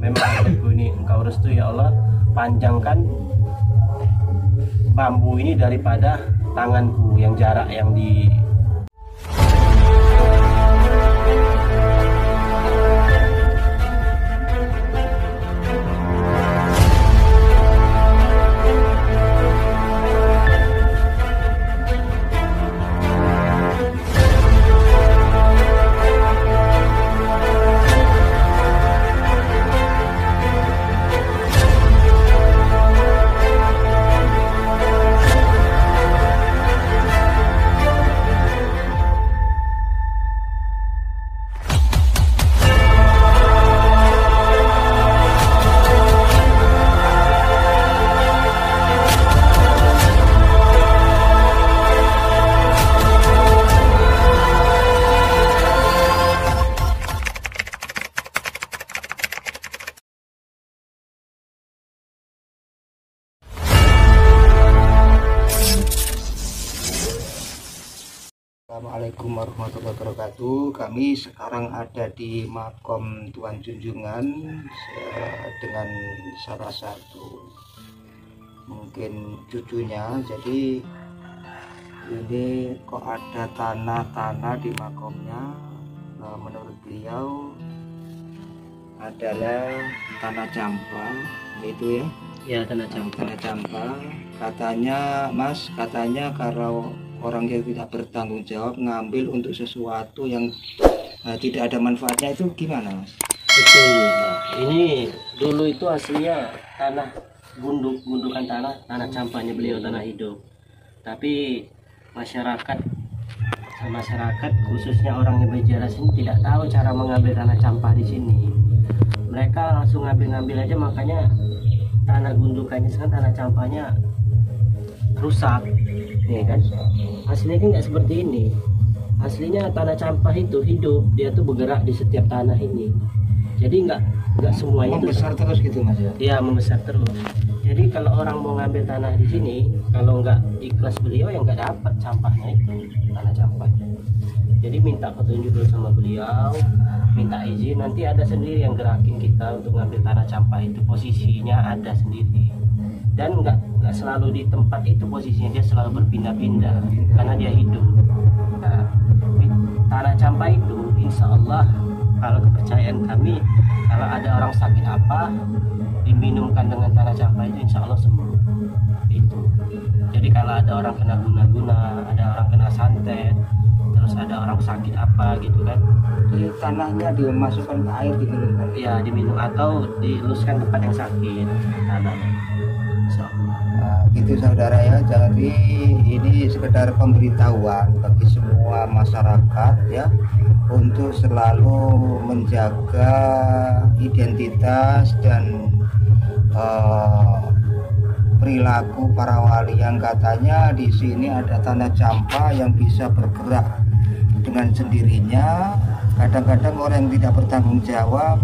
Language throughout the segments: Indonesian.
memang adikku ini engkau restu ya Allah, panjangkan bambu ini daripada tanganku yang jarak yang di Assalamualaikum warahmatullahi wabarakatuh. Kami sekarang ada di makam Tuan Junjungan dengan salah satu mungkin cucunya. Jadi ini kok ada tanah-tanah di makamnya. Menurut beliau adalah tanah campa, itu ya? Ya, tanah campa. Tanah campa. Katanya Mas, kalau orang yang tidak bertanggung jawab ngambil untuk sesuatu yang tidak ada manfaatnya, itu gimana Mas? Betul. Nah, ini dulu itu aslinya tanah gundukan tanah campanya beliau, tanah hidup. Tapi masyarakat khususnya orang yang berjalan sini tidak tahu cara mengambil tanah campah di sini. Mereka langsung ngambil aja, makanya tanah gundukannya sekarang tanah campahnya rusak. Nih kan, aslinya kan nggak seperti ini. Aslinya tanah campah itu hidup, dia tuh bergerak di setiap tanah ini. Jadi nggak semuanya membesar terus gitu Mas ya? Iya, membesar terus. Jadi kalau orang mau ngambil tanah di sini, kalau nggak ikhlas beliau yang nggak dapat campahnya itu, tanah campahnya. Jadi minta petunjuk dulu sama beliau, minta izin, nanti ada sendiri yang gerakin kita untuk ngambil tanah campah itu, posisinya ada sendiri. Dan nggak selalu di tempat itu posisinya, dia selalu berpindah-pindah karena dia hidup. Nah, tanah campah itu insya Allah, kalau kepercayaan kami, kalau ada orang sakit apa diminumkan dengan tanah campah itu insya Allah sembuh. Itu. Jadi kalau ada orang kena guna-guna, ada orang kena santet, terus ada orang sakit apa gitu kan, jadi tanahnya dimasukkan ke air, diminumkan? ya diminum atau diluskan tempat yang sakit tanahnya. Nah, gitu saudara ya. Jadi ini sekedar pemberitahuan bagi semua masyarakat ya, untuk selalu menjaga identitas dan perilaku para wali. Yang katanya di sini ada tanah campa yang bisa bergerak dengan sendirinya. Kadang-kadang orang yang tidak bertanggung jawab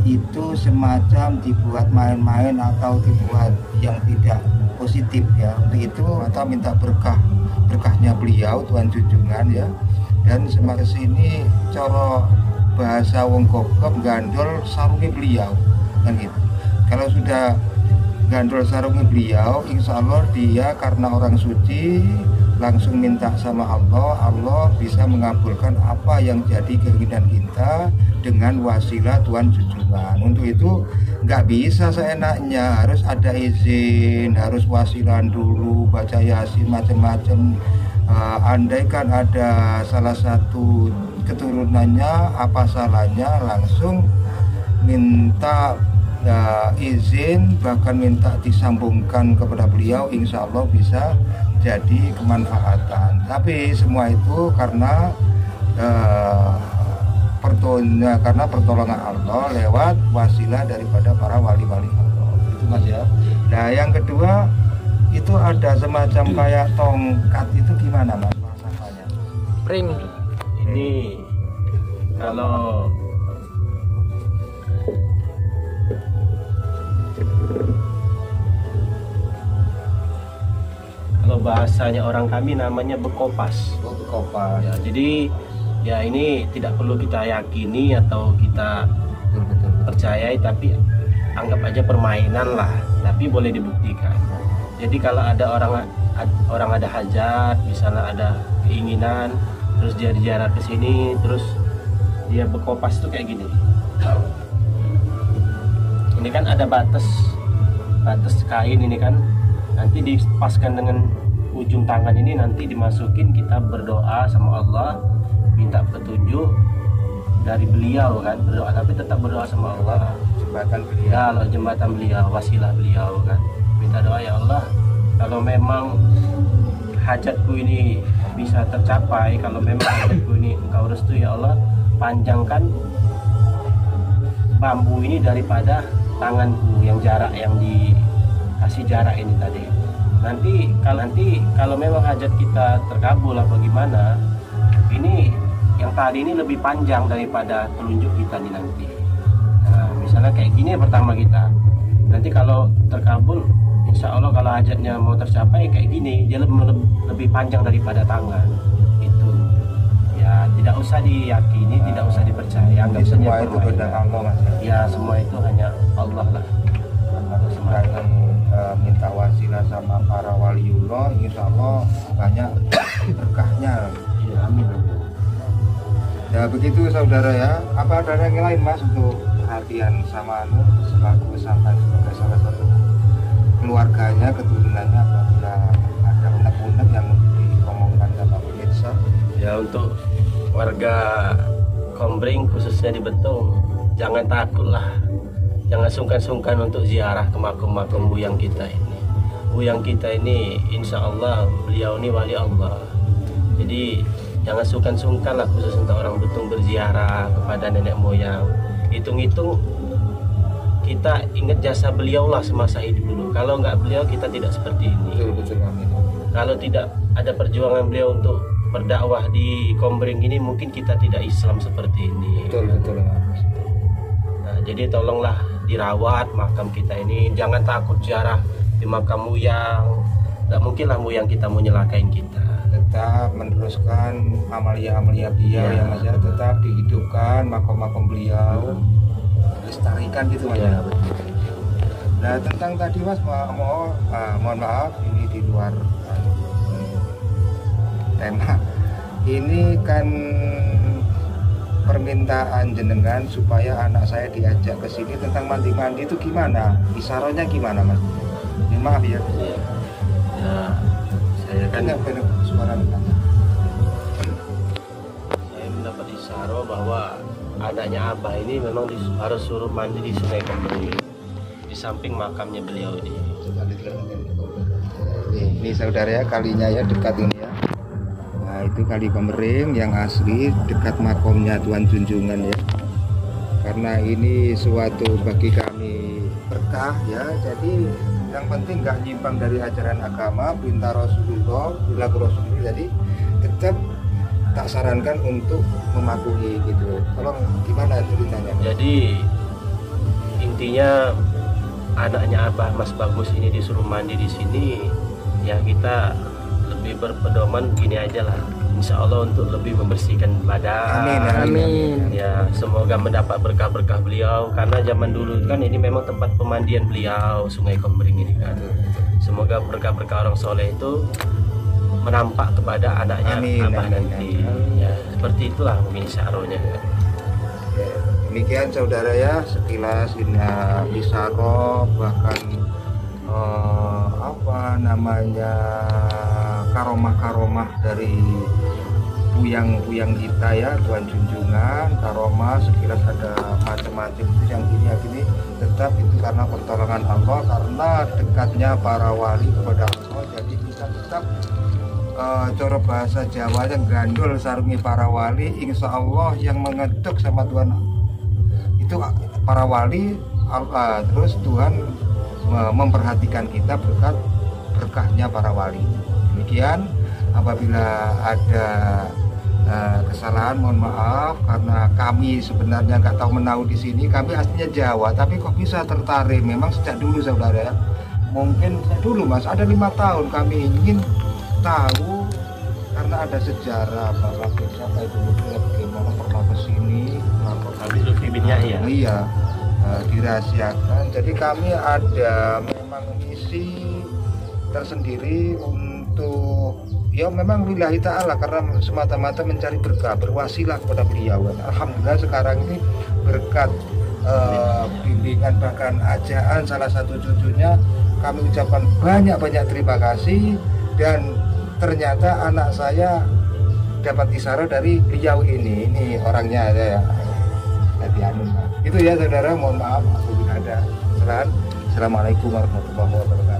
itu semacam dibuat main-main atau dibuat yang tidak positif ya. Untuk itu atau minta berkahnya beliau Tuan Junjungan ya. Dan semakin sini cara bahasa wong gogok gandol sarungi beliau kan gitu. Kalau sudah gandol sarungi beliau, insya Allah dia karena orang suci langsung minta sama Allah, Allah bisa mengabulkan apa yang jadi keinginan kita dengan wasilah Tuan Junjungan. Untuk itu nggak bisa seenaknya, harus ada izin, harus wasilah dulu, baca yasin macam-macam. Andaikan ada salah satu keturunannya, apa salahnya langsung minta izin, bahkan minta disambungkan kepada beliau, insya Allah bisa jadi kemanfaatan. Tapi semua itu karena pertolongan Allah lewat wasilah daripada para wali-wali Allah. Itu Mas ya. Nah yang kedua itu ada semacam kayak tongkat, itu gimana Mas falsafahnya? Pring. Ini kalau bahasanya orang kami namanya bekopas. Bekopas. Ya, jadi ya ini tidak perlu kita yakini atau kita dipercayai, tapi anggap aja permainan lah, tapi boleh dibuktikan. Jadi kalau ada orang ada hajat, misalnya ada keinginan, terus dia dijarah ke sini, terus dia berkopas tuh kayak gini. Ini kan ada batas kain ini kan, nanti dipaskan dengan ujung tangan ini, nanti dimasukin, kita berdoa sama Allah, minta petunjuk dari beliau kan, berdoa tapi tetap berdoa sama Allah, jembatan beliau. ya lo jembatan beliau, wasilah beliau kan, minta doa, ya Allah kalau memang hajatku ini bisa tercapai, kalau memang hajatku ini engkau restu ya Allah, panjangkan bambu ini daripada tanganku yang jarak, yang dikasih jarak ini tadi. Nanti kalau memang hajat kita terkabul apa gimana, ini yang tadi ini lebih panjang daripada telunjuk kita nih nanti. Nah, misalnya kayak gini pertama kita, nanti kalau terkabul, insya Allah kalau hajatnya mau tercapai kayak gini, dia lebih panjang daripada tangan. Itu ya tidak usah diyakini, tidak usah dipercaya, anggap saja Semua itu kehendak Allah, Mas. ya, semua itu hanya Allah lah. Kami minta wasilah sama para waliullah, insya Allah banyak berkahnya. Ya, amin. Ya begitu saudara ya. Apa ada yang lain Mas untuk perhatian sama selaku sampai sebagai salah satu keluarganya, keturunannya, apabila ada unek-unek yang diomongkan sama pemirsa? Ya, untuk warga Kombring khususnya di Betung, jangan takut lah, jangan sungkan-sungkan untuk ziarah ke makam buyang kita ini. Buyang kita ini insya Allah beliau ini wali Allah, jadi jangan sungkan-sungkan lah, khusus untuk orang Betung berziarah kepada nenek moyang. Hitung-hitung kita ingat jasa beliau lah semasa hidup dulu. Kalau nggak beliau kita tidak seperti ini. Betul, amin. Kalau tidak ada perjuangan beliau untuk berdakwah di Kombring ini, mungkin kita tidak Islam seperti ini. Betul. Nah, jadi tolonglah dirawat makam kita ini, jangan takut ziarah di makam buyang. Nggak mungkin lah buyang kita mau nyelakain kita. Tetap meneruskan amalia-amalia beliau ya Mas ya, tetap dihidupkan makom-makom beliau, lestarikan gitu Mas ya. Nah tentang tadi Mas, mohon maaf ini di luar tema. Ini kan permintaan jenengan supaya anak saya diajak ke sini tentang mandi-mandi itu gimana? Isaronya gimana Mas? Ini maaf ya. Ya, saya kan suara saya mendapat isyarah bahwa anaknya Abah ini memang harus suruh mandi di Sungai Kombring, di samping makamnya beliau ini. Ini saudara ya, kalinya ya dekat ini ya. Nah itu kali Kombring yang asli, dekat makomnya Tuan Junjungan ya. Karena ini suatu bagi kami berkah ya. Jadi yang penting nggak nyimpang dari ajaran agama, perintah Rasulullah, perilaku Rasulullah. Jadi tetap tak sarankan untuk mematuhi gitu. Tolong gimana ceritanya? Jadi intinya anaknya Abah Mas Bagus ini disuruh mandi di sini, ya kita lebih berpedoman gini aja lah. Insya Allah untuk lebih membersihkan badan. Amin. Ya, semoga mendapat berkah-berkah beliau, karena zaman dulu kan ini memang tempat pemandian beliau, Sungai Kombring ini kan. Semoga berkah-berkah orang soleh itu menampak kepada anaknya Abah nanti. Ya, seperti itulah mungkin isyarahnya. Demikian saudara ya, sekilas ini isyarah, bahkan karomah-karomah dari buyang kita ya, Tuan Junjungan, karomah sekilas ada macam-macam itu yang gini tetap itu karena pertolongan Allah, karena dekatnya para wali kepada Allah. Jadi kita tetap cara bahasa Jawanya gandul sarungi para wali, insya Allah yang mengetuk sama Tuhan itu para wali, terus Tuhan memperhatikan kita berkat berkahnya para wali. Demikian, apabila ada kesalahan mohon maaf, karena kami sebenarnya nggak tahu menau di sini. Kami aslinya Jawa, tapi kok bisa tertarik memang sejak dulu saudara ya. Mungkin sejak dulu Mas, ada 5 tahun kami ingin tahu, karena ada sejarah Bapak siapa itu bagaimana pernah ke sini. Habis Lutfi bin Yahya. Iya, dirahasiakan. Jadi kami ada memang misi tersendiri untuk ya memang lillahi ta'ala, karena semata-mata mencari berkah, berwasilah kepada beliau. Alhamdulillah sekarang ini berkat bimbingan bahkan ajaan salah satu cucunya, kami ucapkan banyak-banyak terima kasih, dan ternyata anak saya dapat isyarat dari beliau ini orangnya ada ya. Jadi itu ya saudara, mohon maaf apabila ada kesalahan. Assalamualaikum warahmatullahi wabarakatuh.